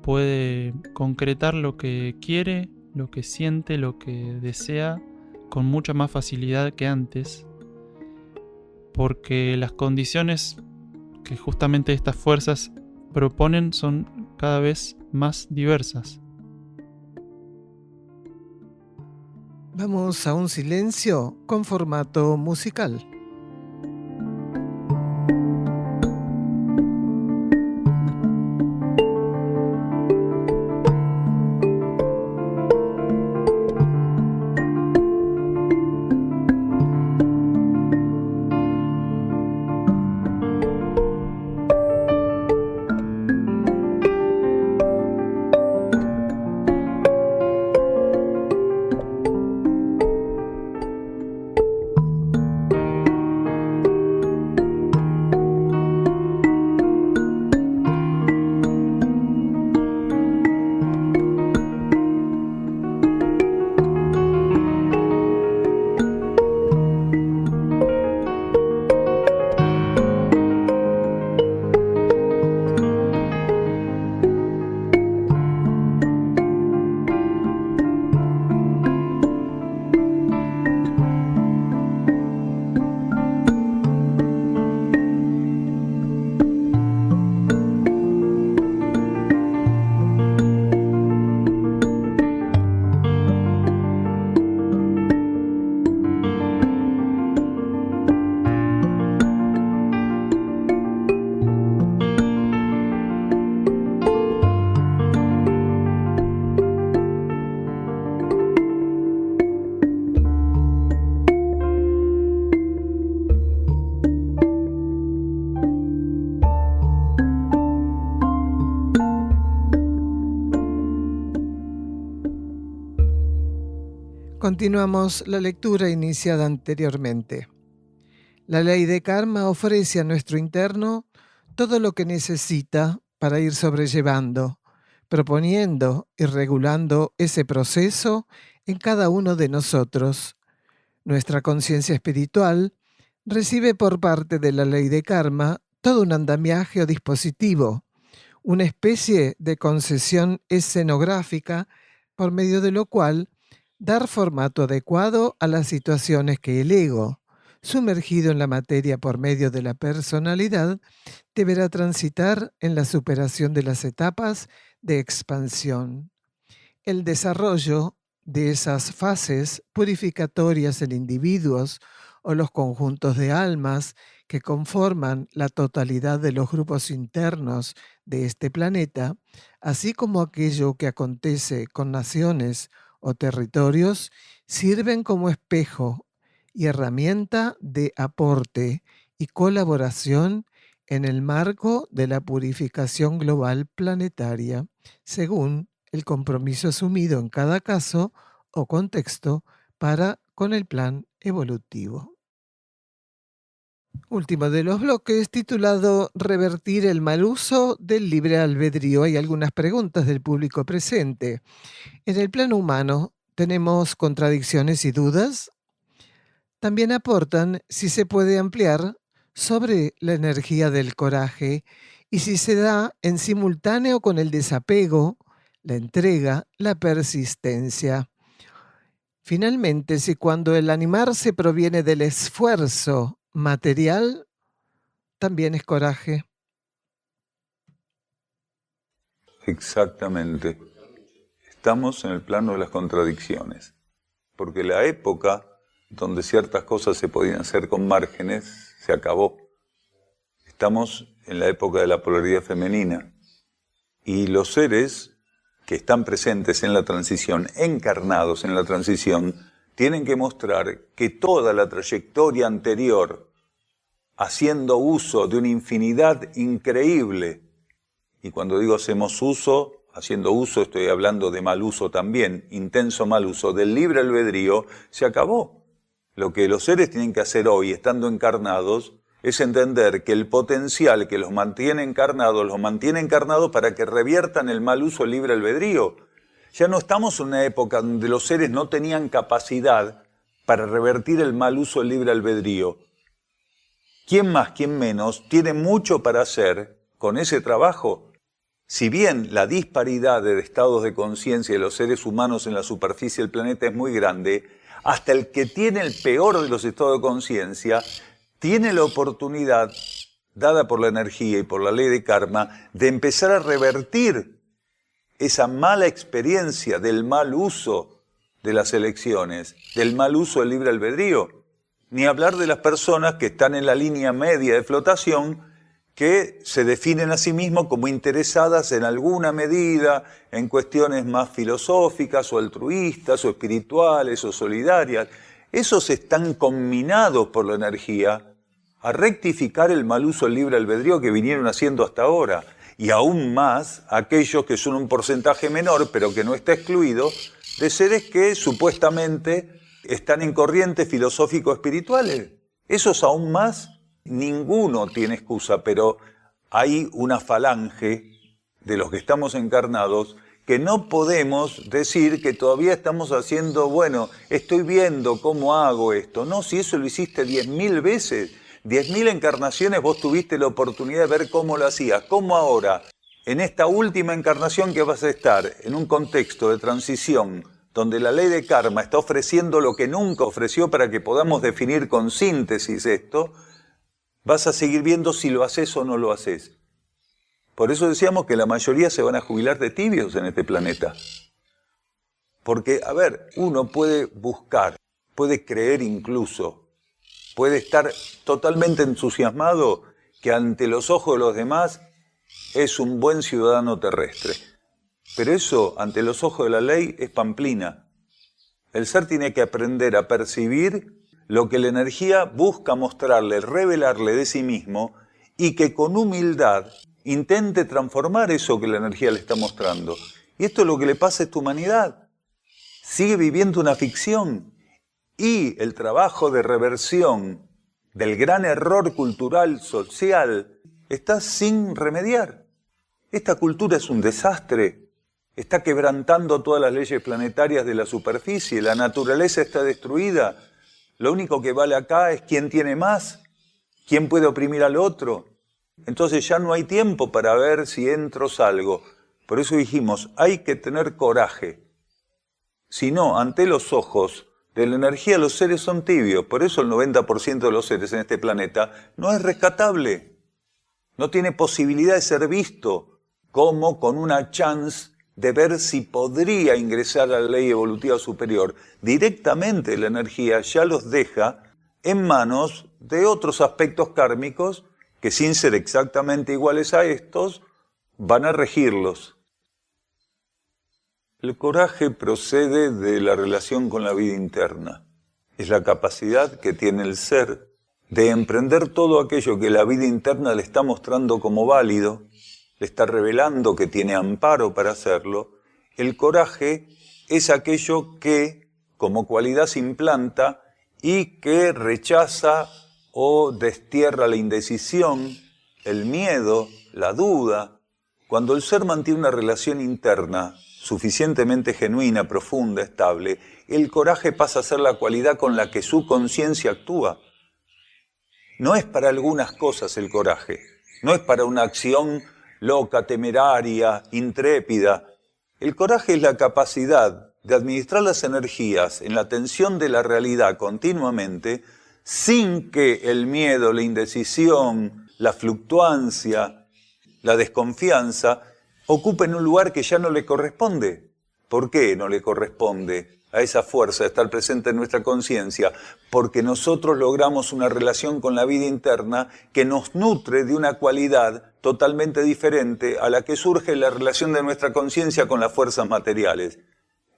puede concretar lo que quiere, lo que siente, lo que desea con mucha más facilidad que antes, porque las condiciones que justamente estas fuerzas proponen son cada vez más diversas. Vamos a un silencio con formato musical. Continuamos la lectura iniciada anteriormente. La ley de karma ofrece a nuestro interno todo lo que necesita para ir sobrellevando, proponiendo y regulando ese proceso en cada uno de nosotros. Nuestra conciencia espiritual recibe por parte de la ley de karma todo un andamiaje o dispositivo, una especie de concesión escenográfica por medio de lo cual dar formato adecuado a las situaciones que el ego, sumergido en la materia por medio de la personalidad, deberá transitar en la superación de las etapas de expansión. El desarrollo de esas fases purificatorias en individuos o los conjuntos de almas que conforman la totalidad de los grupos internos de este planeta, así como aquello que acontece con naciones o territorios, sirven como espejo y herramienta de aporte y colaboración en el marco de la purificación global planetaria, según el compromiso asumido en cada caso o contexto para con el plan evolutivo. Último de los bloques, titulado Revertir el mal uso del libre albedrío. Hay algunas preguntas del público presente. En el plano humano, ¿tenemos contradicciones y dudas? También aportan si se puede ampliar sobre la energía del coraje y si se da en simultáneo con el desapego, la entrega, la persistencia. Finalmente, si cuando el animarse proviene del esfuerzo material, también es coraje. Exactamente. Estamos en el plano de las contradicciones, porque la época donde ciertas cosas se podían hacer con márgenes se acabó. Estamos en la época de la polaridad femenina y los seres que están presentes en la transición, encarnados en la transición, tienen que mostrar que toda la trayectoria anterior, haciendo uso de una infinidad increíble, y cuando digo hacemos uso, haciendo uso estoy hablando de mal uso también, intenso mal uso del libre albedrío, se acabó. Lo que los seres tienen que hacer hoy, estando encarnados, es entender que el potencial que los mantiene encarnados para que reviertan el mal uso del libre albedrío. Ya no estamos en una época donde los seres no tenían capacidad para revertir el mal uso del libre albedrío. quién más, quién menos, tiene mucho para hacer con ese trabajo. Si bien la disparidad de estados de conciencia de los seres humanos en la superficie del planeta es muy grande, hasta el que tiene el peor de los estados de conciencia tiene la oportunidad, dada por la energía y por la ley de karma, de empezar a revertir esa mala experiencia del mal uso de las elecciones, del mal uso del libre albedrío. Ni hablar de las personas que están en la línea media de flotación, que se definen a sí mismos como interesadas en alguna medida en cuestiones más filosóficas o altruistas o espirituales o solidarias. Esos están conminados por la energía a rectificar el mal uso del libre albedrío que vinieron haciendo hasta ahora. Y aún más aquellos que son un porcentaje menor, pero que no está excluido, de seres que supuestamente están en corrientes filosófico-espirituales. Esos aún más, ninguno tiene excusa, pero hay una falange de los que estamos encarnados que no podemos decir que todavía estamos haciendo, bueno, estoy viendo cómo hago esto. No, si eso lo hiciste 10.000 veces, 10.000 encarnaciones vos tuviste la oportunidad de ver cómo lo hacías. ¿Cómo ahora? En esta última encarnación que vas a estar en un contexto de transición donde la ley de karma está ofreciendo lo que nunca ofreció para que podamos definir con síntesis esto, vas a seguir viendo si lo haces o no lo haces. Por eso decíamos que la mayoría se van a jubilar de tibios en este planeta. Porque, a ver, uno puede buscar, puede creer incluso, puede estar totalmente entusiasmado que ante los ojos de los demás es un buen ciudadano terrestre. Pero eso, ante los ojos de la ley, es pamplina. El ser tiene que aprender a percibir lo que la energía busca mostrarle, revelarle de sí mismo, y que con humildad intente transformar eso que la energía le está mostrando. Y esto es lo que le pasa a esta humanidad. Sigue viviendo una ficción. Y el trabajo de reversión del gran error cultural, social, está sin remediar. Esta cultura es un desastre. Está quebrantando todas las leyes planetarias de la superficie. La naturaleza está destruida. Lo único que vale acá es quién tiene más, quién puede oprimir al otro. Entonces ya no hay tiempo para ver si entro o salgo. Por eso dijimos, hay que tener coraje. Si no, ante los ojos de la energía los seres son tibios. Por eso el 90% de los seres en este planeta no es rescatable. No tiene posibilidad de ser visto como con una chance de ver si podría ingresar a la ley evolutiva superior. Directamente la energía ya los deja en manos de otros aspectos kármicos que, sin ser exactamente iguales a estos, van a regirlos. El coraje procede de la relación con la vida interna. Es la capacidad que tiene el ser de emprender todo aquello que la vida interna le está mostrando como válido, le está revelando que tiene amparo para hacerlo. El coraje es aquello que como cualidad se implanta y que rechaza o destierra la indecisión, el miedo, la duda. Cuando el ser mantiene una relación interna suficientemente genuina, profunda, estable, el coraje pasa a ser la cualidad con la que su conciencia actúa. No es para algunas cosas el coraje, no es para una acción loca, temeraria, intrépida. El coraje es la capacidad de administrar las energías en la tensión de la realidad continuamente, sin que el miedo, la indecisión, la fluctuancia, la desconfianza ocupen un lugar que ya no le corresponde. ¿Por qué no le corresponde a esa fuerza de estar presente en nuestra conciencia? Porque nosotros logramos una relación con la vida interna que nos nutre de una cualidad totalmente diferente a la que surge en la relación de nuestra conciencia con las fuerzas materiales.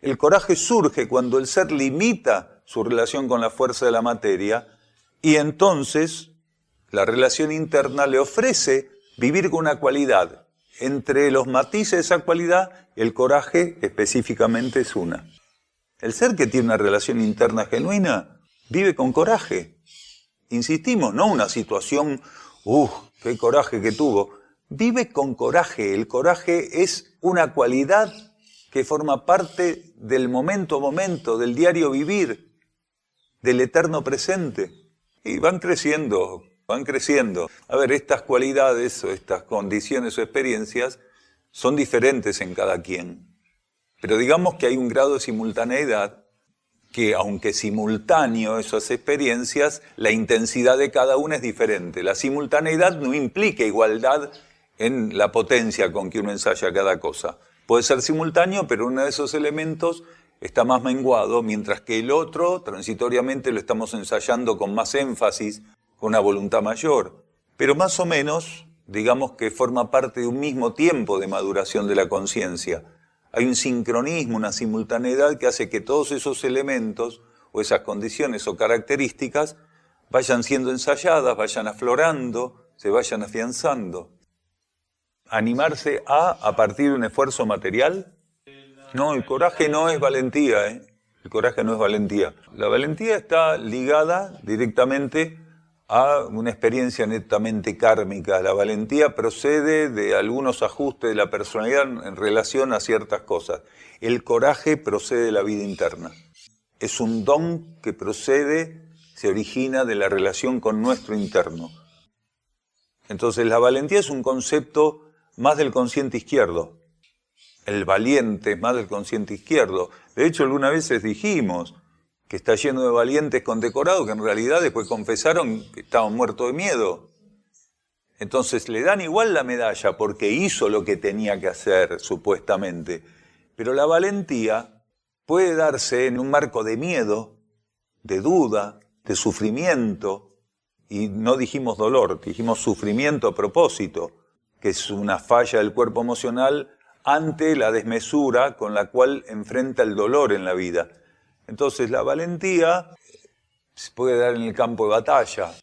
El coraje surge cuando el ser limita su relación con la fuerza de la materia y entonces la relación interna le ofrece vivir con una cualidad. Entre los matices de esa cualidad, el coraje específicamente es una. El ser que tiene una relación interna genuina vive con coraje. Insistimos, no una situación, qué coraje que tuvo. Vive con coraje. El coraje es una cualidad que forma parte del momento a momento, del diario vivir, del eterno presente. Y van creciendo van creciendo. A ver, estas cualidades o estas condiciones o experiencias son diferentes en cada quien. Pero digamos que hay un grado de simultaneidad que, aunque simultáneo esas experiencias, la intensidad de cada una es diferente. La simultaneidad no implica igualdad en la potencia con que uno ensaya cada cosa. Puede ser simultáneo, pero uno de esos elementos está más menguado, mientras que el otro, transitoriamente, lo estamos ensayando con más énfasis, con una voluntad mayor. Pero más o menos, digamos que forma parte de un mismo tiempo de maduración de la conciencia. Hay un sincronismo, una simultaneidad que hace que todos esos elementos o esas condiciones o características vayan siendo ensayadas, vayan aflorando, se vayan afianzando. Animarse a partir de un esfuerzo material. No, el coraje no es valentía, El coraje no es valentía. La valentía está ligada directamente a una experiencia netamente kármica. La valentía procede de algunos ajustes de la personalidad en relación a ciertas cosas. El coraje procede de la vida interna. Es un don que se origina de la relación con nuestro interno. Entonces la valentía es un concepto más del consciente izquierdo. El valiente es más del consciente izquierdo. De hecho, algunas veces dijimos que está lleno de valientes condecorados que en realidad después confesaron que estaban muertos de miedo. Entonces le dan igual la medalla porque hizo lo que tenía que hacer, supuestamente. Pero la valentía puede darse en un marco de miedo, de duda, de sufrimiento. Y no dijimos dolor, dijimos sufrimiento a propósito, que es una falla del cuerpo emocional ante la desmesura con la cual enfrenta el dolor en la vida. Entonces la valentía se puede dar en el campo de batalla.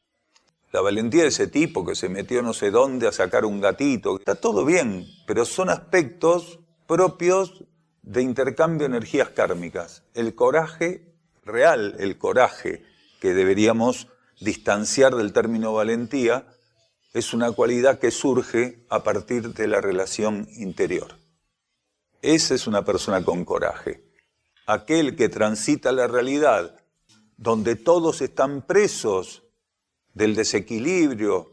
La valentía de ese tipo que se metió no sé dónde a sacar un gatito. Está todo bien, pero son aspectos propios de intercambio de energías kármicas. El coraje real, el coraje que deberíamos distanciar del término valentía, es una cualidad que surge a partir de la relación interior. Esa es una persona con coraje. Aquel que transita la realidad, donde todos están presos del desequilibrio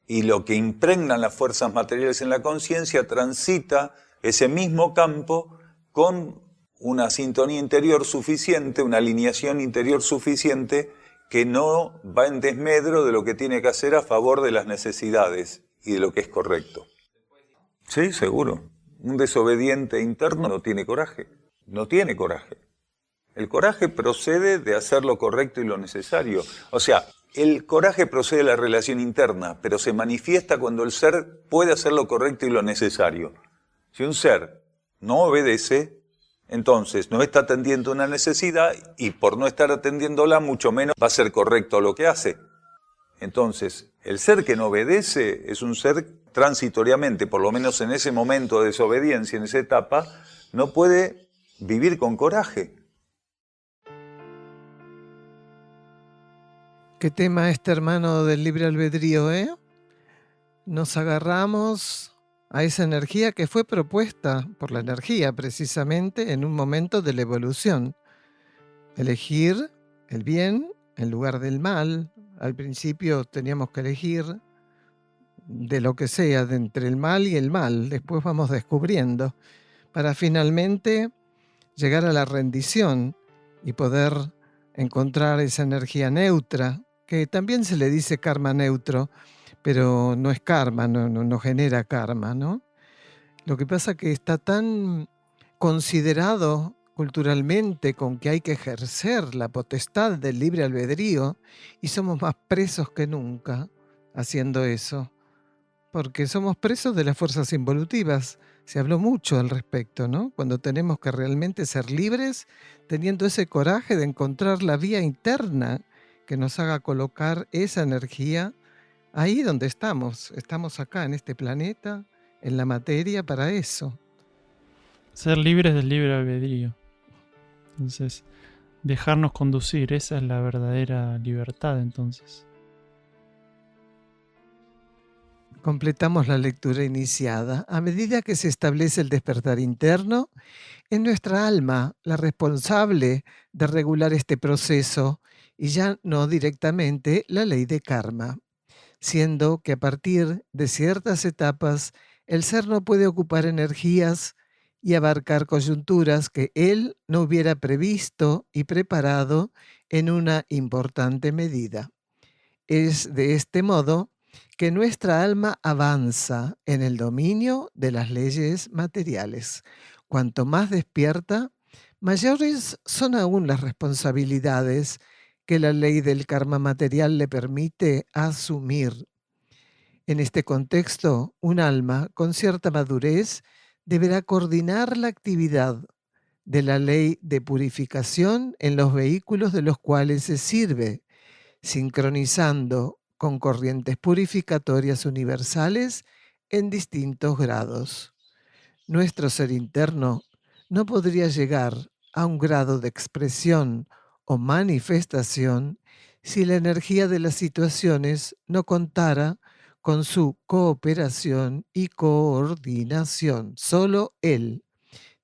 y lo que impregnan las fuerzas materiales en la conciencia, transita ese mismo campo con una sintonía interior suficiente, una alineación interior suficiente, que no va en desmedro de lo que tiene que hacer a favor de las necesidades y de lo que es correcto. Sí, seguro. Un desobediente interno no tiene coraje. No tiene coraje. El coraje procede de hacer lo correcto y lo necesario. O sea, el coraje procede de la relación interna, pero se manifiesta cuando el ser puede hacer lo correcto y lo necesario. Si un ser no obedece, entonces no está atendiendo una necesidad y por no estar atendiéndola, mucho menos va a ser correcto lo que hace. Entonces, el ser que no obedece es un ser transitoriamente, por lo menos en ese momento de desobediencia, en esa etapa, no puede vivir con coraje. ¿Qué tema este, hermano, del libre albedrío, Nos agarramos a esa energía que fue propuesta por la energía precisamente en un momento de la evolución. Elegir el bien en lugar del mal. Al principio teníamos que elegir de lo que sea, de entre el mal y el mal. Después vamos descubriendo para finalmente llegar a la rendición y poder encontrar esa energía neutra, que también se le dice karma neutro, pero no es karma, no genera karma, ¿no? Lo que pasa es que está tan considerado culturalmente con que hay que ejercer la potestad del libre albedrío y somos más presos que nunca haciendo eso, porque somos presos de las fuerzas involutivas. Se habló mucho al respecto, ¿no? Cuando tenemos que realmente ser libres, teniendo ese coraje de encontrar la vía interna que nos haga colocar esa energía ahí donde estamos. Estamos acá en este planeta, en la materia, para eso. Ser libres del libre albedrío. Entonces, dejarnos conducir, esa es la verdadera libertad, entonces. Completamos la lectura iniciada. A medida que se establece el despertar interno, es nuestra alma la responsable de regular este proceso y ya no directamente la ley de karma. siendo que a partir de ciertas etapas el ser no puede ocupar energías y abarcar coyunturas que él no hubiera previsto y preparado en una importante medida. Es de este modo que nuestra alma avanza en el dominio de las leyes materiales. Cuanto más despierta, mayores son aún las responsabilidades que la ley del karma material le permite asumir. En este contexto, un alma con cierta madurez deberá coordinar la actividad de la ley de purificación en los vehículos de los cuales se sirve, sincronizando con corrientes purificatorias universales en distintos grados. Nuestro ser interno no podría llegar a un grado de expresión o manifestación si la energía de las situaciones no contara con su cooperación y coordinación. Solo Él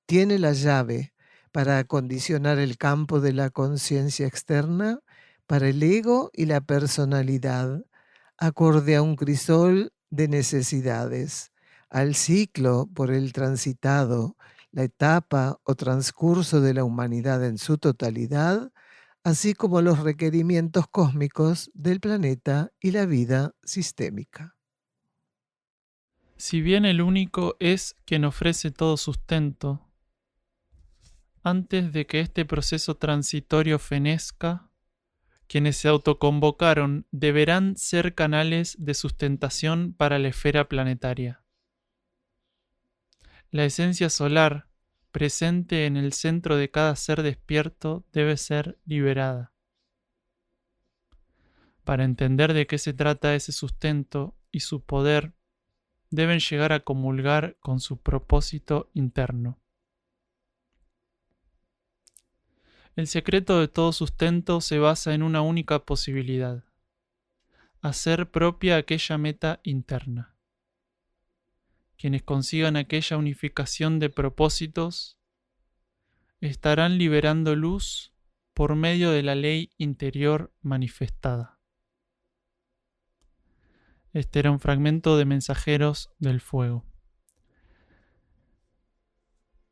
tiene la llave para acondicionar el campo de la conciencia externa para el ego y la personalidad, acorde a un crisol de necesidades, al ciclo por el transitado, la etapa o transcurso de la humanidad en su totalidad, así como los requerimientos cósmicos del planeta y la vida sistémica. Si bien el único es quien ofrece todo sustento, antes de que este proceso transitorio fenezca, quienes se autoconvocaron deberán ser canales de sustentación para la esfera planetaria. La esencia solar, presente en el centro de cada ser despierto, debe ser liberada. Para entender de qué se trata ese sustento y su poder, deben llegar a comulgar con su propósito interno. El secreto de todo sustento se basa en una única posibilidad: hacer propia aquella meta interna. Quienes consigan aquella unificación de propósitos estarán liberando luz por medio de la ley interior manifestada. Este era un fragmento de Mensajeros del Fuego.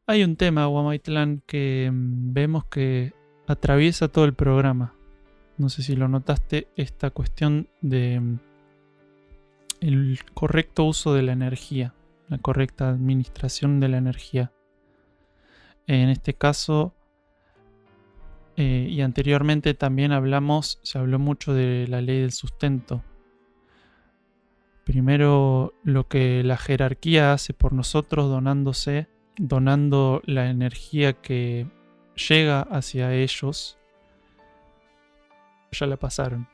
Hay un tema, Guamaitlán, que vemos que atraviesa todo el programa. No sé si lo notaste, esta cuestión de el correcto uso de la energía, la correcta administración de la energía. En este caso, y anteriormente también se habló mucho de la ley del sustento. Primero, lo que la jerarquía hace por nosotros, donando la energía que llega hacia ellos. Ya la pasaron.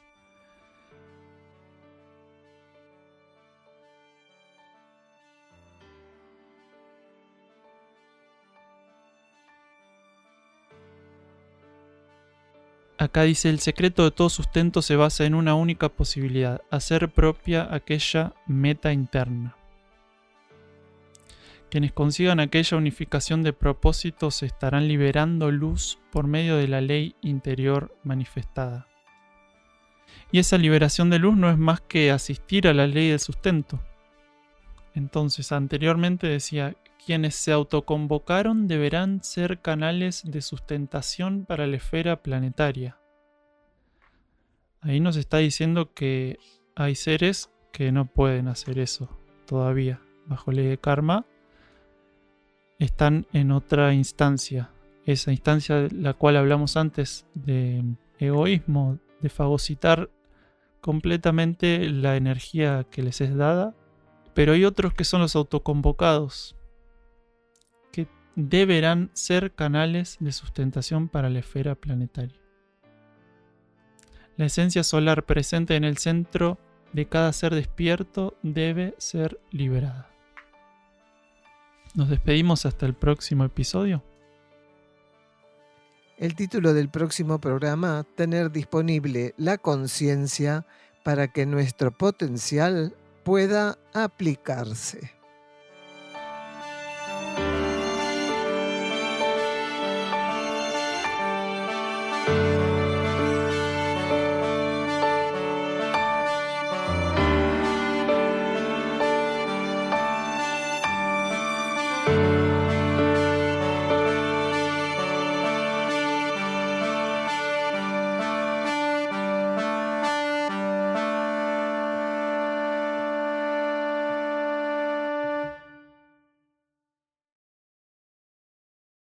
Acá dice: el secreto de todo sustento se basa en una única posibilidad: hacer propia aquella meta interna. Quienes consigan aquella unificación de propósitos estarán liberando luz por medio de la ley interior manifestada. Y esa liberación de luz no es más que asistir a la ley del sustento. Entonces, anteriormente decía: quienes se autoconvocaron deberán ser canales de sustentación para la esfera planetaria. Ahí nos está diciendo que hay seres que no pueden hacer eso todavía. Bajo ley de karma, están en otra instancia. Esa instancia de la cual hablamos antes, de egoísmo, de fagocitar completamente la energía que les es dada. Pero hay otros que son los autoconvocados, que deberán ser canales de sustentación para la esfera planetaria. La esencia solar presente en el centro de cada ser despierto debe ser liberada. Nos despedimos hasta el próximo episodio. El título del próximo programa: tener disponible la conciencia para que nuestro potencial pueda aplicarse.